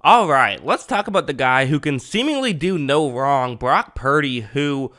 All right, let's talk about the guy who can seemingly do no wrong, Brock Purdy, who,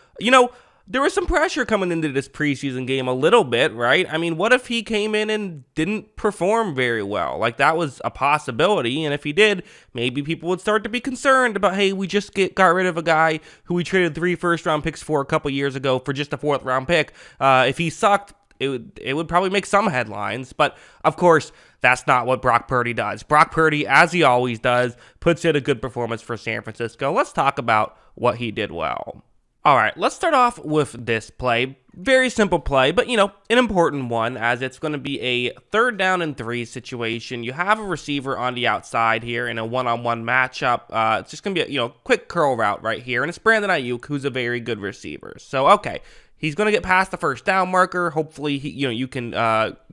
there was some pressure coming into this preseason game a little bit, right? I mean, what if he came in and didn't perform very well? Like, that was a possibility, and if he did, maybe people would start to be concerned about, hey, we just got rid of a guy who we traded 3 first-round picks for a couple years ago for just a 4th-round pick. If he sucked, it would probably make some headlines, but of course, that's not what Brock Purdy does. Brock Purdy, as he always does, puts in a good performance for San Francisco. Let's talk about what he did well. All right, let's start off with this play. Very simple play, but, an important one, as it's going to be a 3rd down and 3 situation. You have a receiver on the outside here in a one-on-one matchup. It's just going to be a, quick curl route right here, and it's Brandon Ayuk, who's a very good receiver. So, okay. He's going to get past the 1st down marker. Hopefully, you can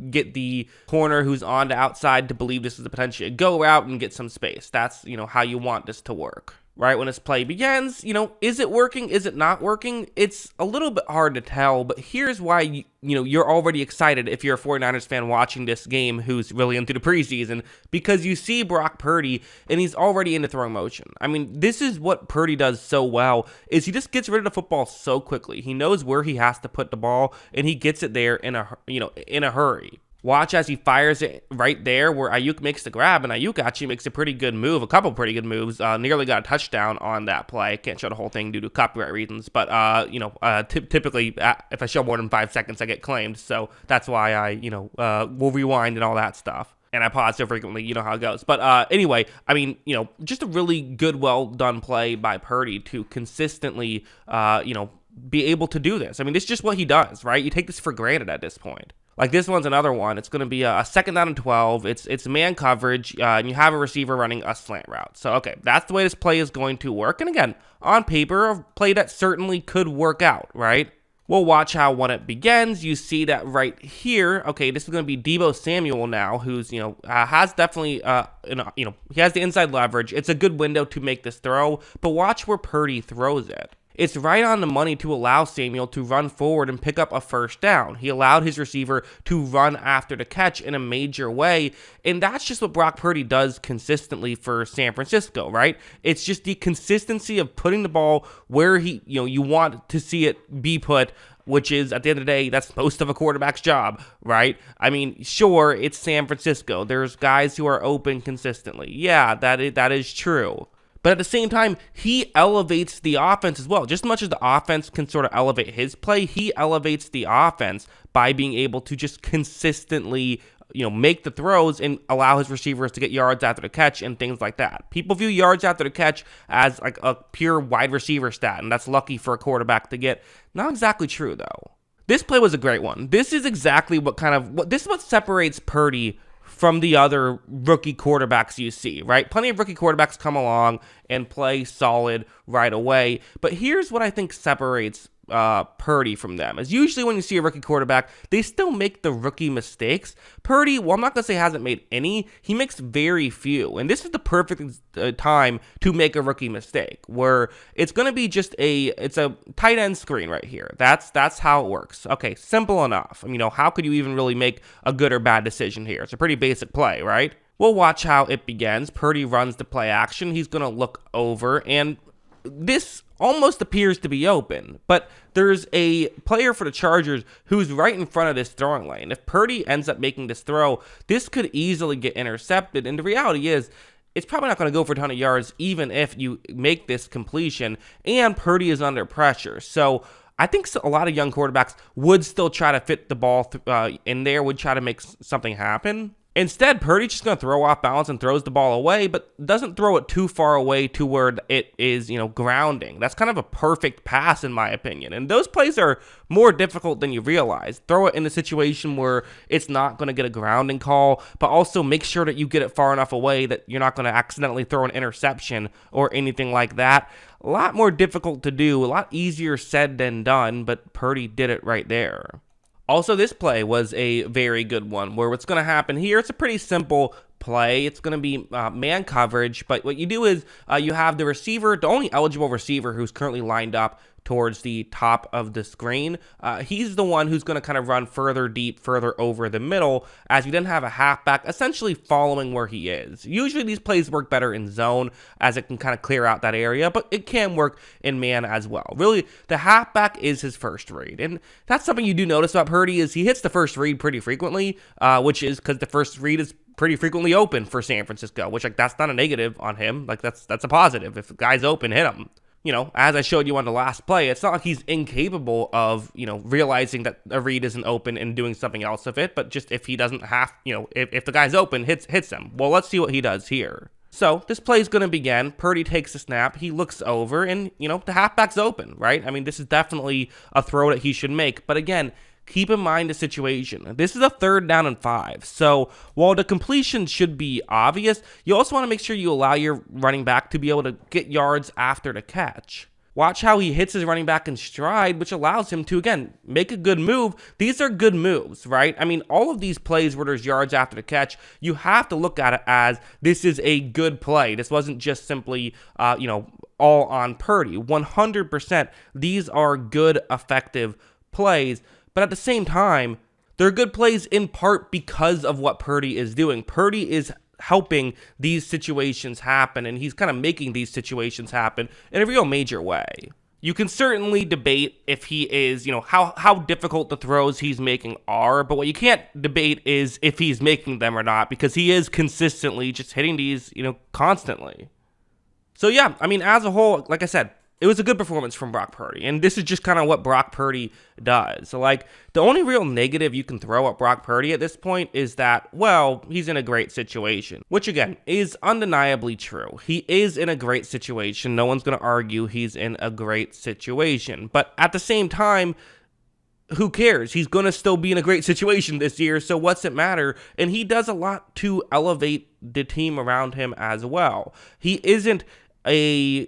get the corner who's on the outside to believe this is a potentially a go route and get some space. That's, how you want this to work. Right when this play begins, is it working? Is it not working? It's a little bit hard to tell, but here's why, you're already excited if you're a 49ers fan watching this game who's really into the preseason, because you see Brock Purdy and he's already into throwing motion. I mean, this is what Purdy does so well, is he just gets rid of the football so quickly. He knows where he has to put the ball and he gets it there in a hurry. Watch as he fires it right there where Ayuk makes the grab, and Ayuk actually makes a pretty good move, a couple pretty good moves, nearly got a touchdown on that play. Can't show the whole thing due to copyright reasons, but, typically, if I show more than 5 seconds, I get claimed, so that's why I, will rewind and all that stuff. And I pause so frequently, you know how it goes. But anyway, I mean, just a really good, well-done play by Purdy to consistently, be able to do this. I mean, this is just what he does, right? You take this for granted at this point. Like this one's another one. It's going to be a 2nd down and 12. It's man coverage, and you have a receiver running a slant route. So, okay, that's the way this play is going to work. And again, on paper, a play that certainly could work out, right? We'll watch how when it begins, you see that right here. Okay, this is going to be Deebo Samuel now, who's, has definitely, he has the inside leverage. It's a good window to make this throw, but watch where Purdy throws it. It's right on the money to allow Samuel to run forward and pick up a 1st down. He allowed his receiver to run after the catch in a major way, and that's just what Brock Purdy does consistently for San Francisco, right? It's just the consistency of putting the ball where you want to see it be put, which is, at the end of the day, that's most of a quarterback's job, right? I mean, sure, it's San Francisco. There's guys who are open consistently. Yeah, that is true. But at the same time, he elevates the offense as well. Just as much as the offense can sort of elevate his play, he elevates the offense by being able to just consistently, make the throws and allow his receivers to get yards after the catch and things like that. People view yards after the catch as like a pure wide receiver stat, and that's lucky for a quarterback to get. Not exactly true, though. This play was a great one. This is exactly this is what separates Purdy from the other rookie quarterbacks you see, right? Plenty of rookie quarterbacks come along and play solid right away. But here's what I think separates Purdy from them. Is usually when you see a rookie quarterback, they still make the rookie mistakes. Purdy, well, I'm not going to say hasn't made any. He makes very few. And this is the perfect time to make a rookie mistake, where it's going to be just it's a tight end screen right here. That's how it works. Okay, simple enough. How could you even really make a good or bad decision here? It's a pretty basic play, right? We'll watch how it begins. Purdy runs the play action. He's going to look over, and this almost appears to be open, but there's a player for the Chargers who's right in front of this throwing lane. If Purdy ends up making this throw, this could easily get intercepted, and the reality is, it's probably not going to go for a ton of yards even if you make this completion, and Purdy is under pressure. So I think a lot of young quarterbacks would still try to fit the ball in there, would try to make something happen. Instead, Purdy's just going to throw off balance and throws the ball away, but doesn't throw it too far away to where it is, grounding. That's kind of a perfect pass, in my opinion. And those plays are more difficult than you realize. Throw it in a situation where it's not going to get a grounding call, but also make sure that you get it far enough away that you're not going to accidentally throw an interception or anything like that. A lot more difficult to do, a lot easier said than done, but Purdy did it right there. Also, this play was a very good one, where what's going to happen here, it's a pretty simple play. It's going to be man coverage, but what you do is you have the receiver, the only eligible receiver who's currently lined up towards the top of the screen. He's the one who's going to kind of run further deep, further over the middle, as you then have a halfback essentially following where he is. Usually these plays work better in zone, as it can kind of clear out that area, but it can work in man as well. Really, the halfback is his first read, and that's something you do notice about Purdy is he hits the first read pretty frequently, which is because the first read is pretty frequently open for San Francisco, which like that's not a negative on him. Like that's a positive. If the guy's open, hit him. You know, as I showed you on the last play, it's not like he's incapable of, you know, realizing that a read isn't open and doing something else with it, but just if he doesn't have, you know, if the guy's open, hits him. Well, let's see what he does here. So this play is going to begin. Purdy takes a snap. He looks over and, you know, the halfback's open, right? I mean, this is definitely a throw that he should make. But again, keep in mind the situation. This is a 3rd down and 5. So while the completion should be obvious, you also want to make sure you allow your running back to be able to get yards after the catch. Watch how he hits his running back in stride, which allows him to, again, make a good move. These are good moves, right? I mean, all of these plays where there's yards after the catch, you have to look at it as this is a good play. This wasn't just simply, you know, all on Purdy. 100%, these are good, effective plays. But at the same time, they're good plays in part because of what Purdy is doing. Purdy is helping these situations happen, and he's kind of making these situations happen in a real major way. You can certainly debate if he is, you know, how difficult the throws he's making are, but what you can't debate is if he's making them or not, because he is consistently just hitting these, you know, constantly. So yeah, I mean, as a whole, like I said, it was a good performance from Brock Purdy, and this is just kind of what Brock Purdy does. So, like, the only real negative you can throw at Brock Purdy at this point is that, well, he's in a great situation, which, again, is undeniably true. He is in a great situation. No one's going to argue he's in a great situation. But at the same time, who cares? He's going to still be in a great situation this year, so what's it matter? And he does a lot to elevate the team around him as well. He isn't he's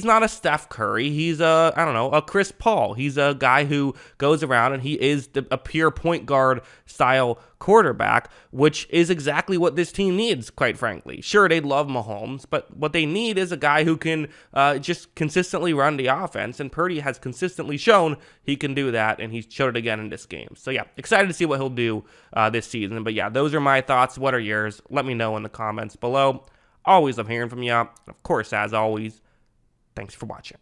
not a Steph Curry. He's a Chris Paul. He's a guy who goes around and he is a pure point guard style quarterback, which is exactly what this team needs, quite frankly. Sure, they love Mahomes, but what they need is a guy who can just consistently run the offense, and Purdy has consistently shown he can do that, and he showed it again in this game. So yeah, excited to see what he'll do this season. But yeah, those are my thoughts. What are yours? Let me know in the comments below. Always love hearing from you. Of course, as always, thanks for watching.